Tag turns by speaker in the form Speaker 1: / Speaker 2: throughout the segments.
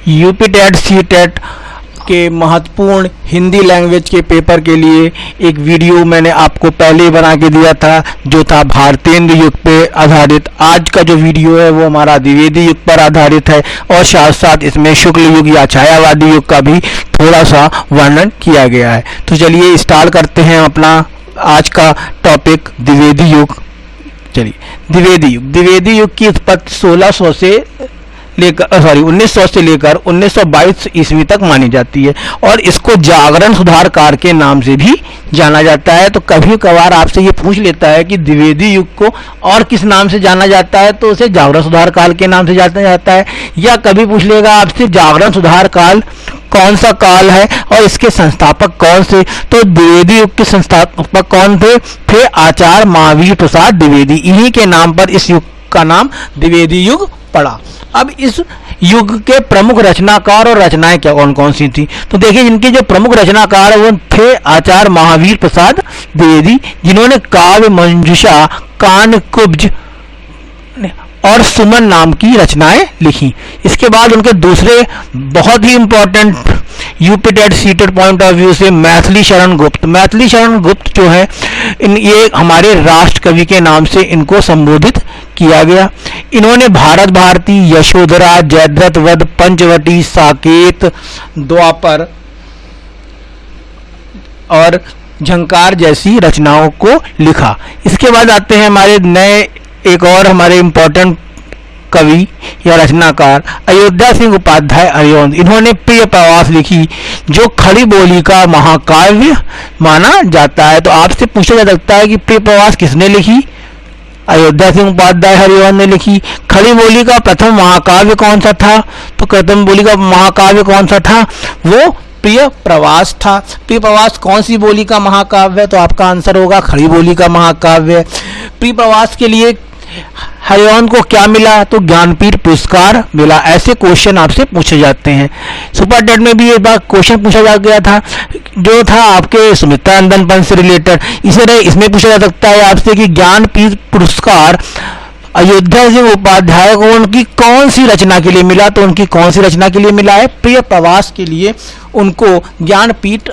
Speaker 1: UP TET C TET के महत्वपूर्ण Hindi language के पेपर के लिए एक वीडियो मैंने आपको पहले ही बना के दिया था, जो था भारतेंदु युग पे आधारित। आज का जो वीडियो है वो हमारा द्विवेदी युग पर आधारित है और साथ साथ इसमें शुक्ल युग या छायावादी युग का भी थोड़ा सा वर्णन किया गया है। तो चलिए स्टार्ट करते हैं अपना आज का टॉपिक द्विवेदी युग। चलिए, द्विवेदी युग की उत्पत्ति 1900 से लेकर 1922 ईस्वी तक मानी जाती है और इसको जागरण सुधार काल के नाम से भी जाना जाता है। तो कभी कभार आपसे ये पूछ लेता है कि द्विवेदी युग को और किस नाम से जाना जाता है, तो उसे जागरण सुधार काल के नाम से जाना जाता है। या कभी पूछ लेगा आपसे जागरण सुधार काल कौन सा काल है और इसके संस्थापक कौन से, तो द्विवेदी युग के संस्थापक कौन थे आचार्य महावीर प्रसाद द्विवेदी। इन्हीं के नाम पर इस युग का नाम द्विवेदी युग पड़ा। अब इस युग के प्रमुख रचनाकार और रचनाएं क्या कौन कौन सी थी, तो देखिए जिनके जो प्रमुख रचनाकार वो थे आचार्य महावीर प्रसाद द्विवेदी, जिन्होंने काव्य मंजूषा, कानकुब्ज और सुमन नाम की रचनाएं लिखी। इसके बाद उनके दूसरे बहुत ही important UP TET CTET point of view से मैथिली शरण गुप्त जो है ये हमारे राष्ट्र कवि के नाम से इनको संबोधित किया गया। इन्होंने भारत भारती, यशोधरा, जयद्रथ वध, पंचवटी, साकेत, द्वापर और झंकार जैसी रचनाओं को लिखा। इसके बाद आते हैं हमारे नए एक और हमारे इंपॉर्टेंट कवि या रचनाकार अयोध्या सिंह उपाध्याय अरियोंद। इन्होंने प्रिय प्रवास लिखी जो खड़ी बोली का महाकाव्य माना जाता है। तो आपसे पूछा जा सकता है कि प्रिय प्रवास किसने लिखी, अयोध्या सिंह उपाध्याय हरिवंश ने लिखी। खड़ी बोली का प्रथम महाकाव्य कौन सा था, तो प्रथम बोली का महाकाव्य कौन सा था, वो प्रिय प्रवास था। प्रिय प्रवास कौन सी बोली का महाकाव्य है, तो आपका आंसर होगा खड़ी बोली का महाकाव्य। प्रिय प्रवास के लिए हरिवंश को क्या मिला, तो ज्ञानपीठ पुरस्कार मिला। ऐसे क्वेश्चन आपसे पूछे जाते हैं। सुपर टेट में भी एक बार क्वेश्चन पूछा जा गया था जो था आपके सुमित्रा नंदन पंत से रिलेटेड। इसी तरह इसमें पूछा जा सकता है आपसे कि ज्ञानपीठ पुरस्कार अयोध्या सिंह उपाध्याय को उनकी कौन सी रचना के लिए मिला, तो उनकी कौन सी रचना के लिए मिला है, प्रिय प्रवास के लिए उनको ज्ञानपीठ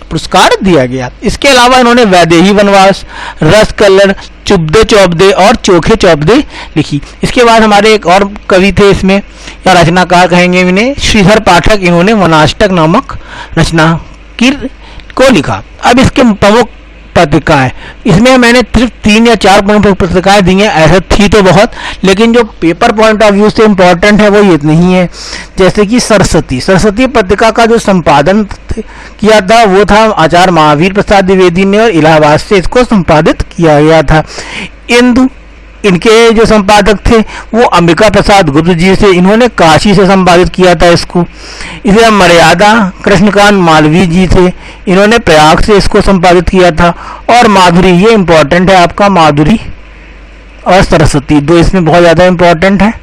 Speaker 1: पुरस्कार दिया गया। इसके अलावा इन्होंने वैदेही वनवास, रस कल्लड़, चुपदे चौपदे और चोखे चौपदे लिखी। इसके बाद हमारे एक और कवि थे इसमें या रचनाकार कहेंगे इन्हें, श्रीधर पाठक। इन्होंने वनाष्टक नामक रचना को लिखा। अब इसके प्रमुख पत्रिकाएं, इसमें मैंने सिर्फ 3 या 4 पत्रिकाएं दी हैं, ऐसा थी तो बहुत, लेकिन जो पेपर पॉइंट ऑफ व्यू से इम्पोर्टेंट है वो ये नहीं है। जैसे कि सरस्वती पत्रिका का जो संपादन किया था वो था आचार्य महावीर प्रसाद द्विवेदी ने और इलाहाबाद से इसको संपादित किया गया था। इंदु, इनके जो संपादक थे वो अंबिका प्रसाद गुप्त जी से, इन्होंने काशी से संपादित किया था इसको। इसे मर्यादा कृष्णकांत मालवीय जी थे, इन्होंने प्रयाग से इसको संपादित किया था। और माधुरी, ये इंपॉर्टेंट है आपका, माधुरी और सरस्वती दो इसमें बहुत ज़्यादा इंपॉर्टेंट है।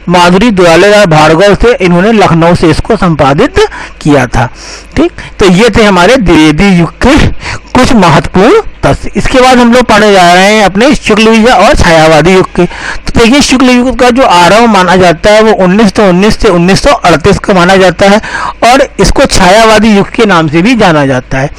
Speaker 1: माधुरी दयालय भार्गव से, इन्होंने लखनऊ से इसको संपादित किया था। ठीक, तो ये थे हमारे द्विवेदी युग के कुछ महत्वपूर्ण तथ्य। इसके बाद हम लोग पढ़ने जा रहे हैं अपने शुक्ल युग और छायावादी युग के। तो देखिए शुक्ल युग का जो आरंभ माना जाता है वो 1919 से 1938 का माना जाता है और इसको छायावादी युग के नाम से भी जाना जाता है।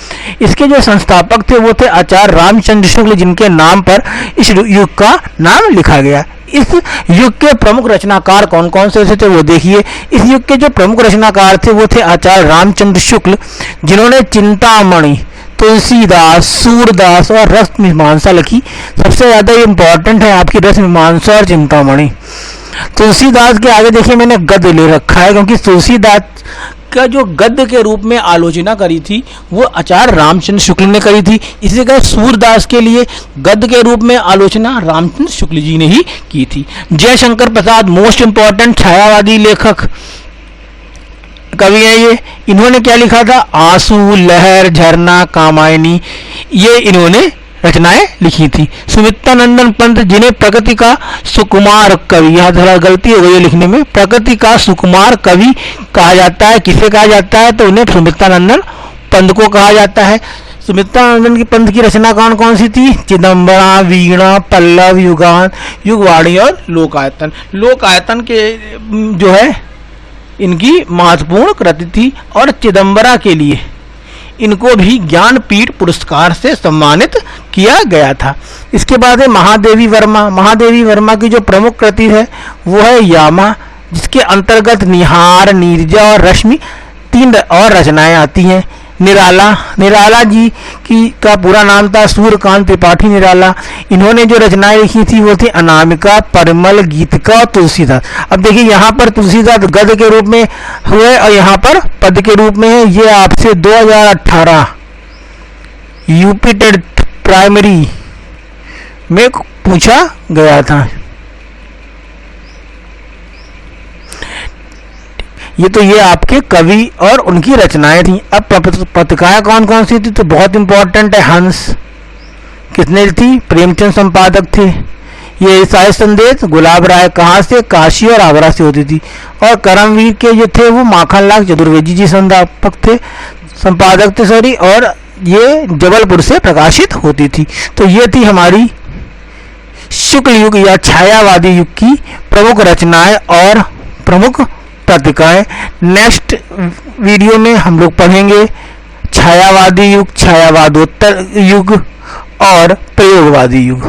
Speaker 1: इसके जो संस्थापक थे वो थे आचार्य रामचंद्र शुक्ल, जिनके नाम पर इस युग का नाम लिखा गया। इस युग के प्रमुख रचनाकार कौन कौन से थे वो देखिए। इस युग के जो प्रमुख रचनाकार थे वो थे आचार्य रामचंद्र शुक्ल, जिन्होंने चिंतामणि, तुलसीदास, सूरदास और रस मीमांसा लिखी। सबसे ज्यादा इंपॉर्टेंट है आपकी रस मीमांसा और चिंतामणि। तुलसीदास के आगे देखिए मैंने गद्य ले रखा है, क्योंकि तुलसीदास का जो गद्य के रूप में आलोचना करी थी वो आचार्य रामचंद्र शुक्ल ने करी थी। इसी तरह सूरदास के लिए गद्य के रूप में आलोचना रामचंद्र शुक्ल जी ने ही की थी। जयशंकर प्रसाद मोस्ट इंपॉर्टेंट छायावादी लेखक कवि है ये। इन्होंने क्या लिखा था, आंसू, लहर, झरना, कामायनी, ये इन्होंने रचनाएं लिखी थी। सुमित्रा नंदन पंत, जिन्हें प्रकृति का सुकुमार कवि, यहाँ थोड़ा गलती हो गई है लिखने में, प्रकृति का सुकुमार कवि कहा जाता है। किसे कहा जाता है, तो उन्हें सुमित्रा नंदन पंत को कहा जाता है। सुमित्रा नंदन की पंत की रचना कौन कौन सी थी, चिदम्बरा, वीणा, पल्लव, युगान, युगवाणी और लोकायतन। लोकायतन के जो है इनकी महत्वपूर्ण कृति थी और चिदंबरा के लिए इनको भी ज्ञानपीठ पुरस्कार से सम्मानित किया गया था। इसके बाद है महादेवी वर्मा। महादेवी वर्मा की जो प्रमुख कृति है वो है यामा, जिसके अंतर्गत निहार, नीरजा और रश्मि 3 और रचनाएं आती हैं। निराला, निराला जी की का पूरा नाम था सूर्यकांत त्रिपाठी निराला। इन्होंने जो रचनाएं लिखी थी वो थी अनामिका, परिमल, गीतिका और तुलसीदास। अब देखिए यहाँ पर तुलसीदास गद्य के रूप में हुए और यहाँ पर पद के रूप में है। ये आपसे 2018 यूपी टेट प्राइमरी में पूछा गया था। ये आपके कवि और उनकी रचनाएं थी। अब पत्रिकाएं कौन कौन सी थी तो बहुत इंपॉर्टेंट है। हंस किसने थी? प्रेमचंद संपादक थे। ये साहित्य संदेश गुलाब राय कहाँ से? काशी और आगरा से होती थी। और करमवीर के जो थे वो माखनलाल चतुर्वेदी जी संपादक थे सॉरी, और ये जबलपुर से प्रकाशित होती थी। तो ये थी हमारी शुक्ल युग या छायावादी युग की प्रमुख रचनाएं और प्रमुख पत्रिकाएं। नेक्स्ट वीडियो में हम लोग पढ़ेंगे छायावादी युग, छायावादोत्तर युग और प्रयोगवादी युग।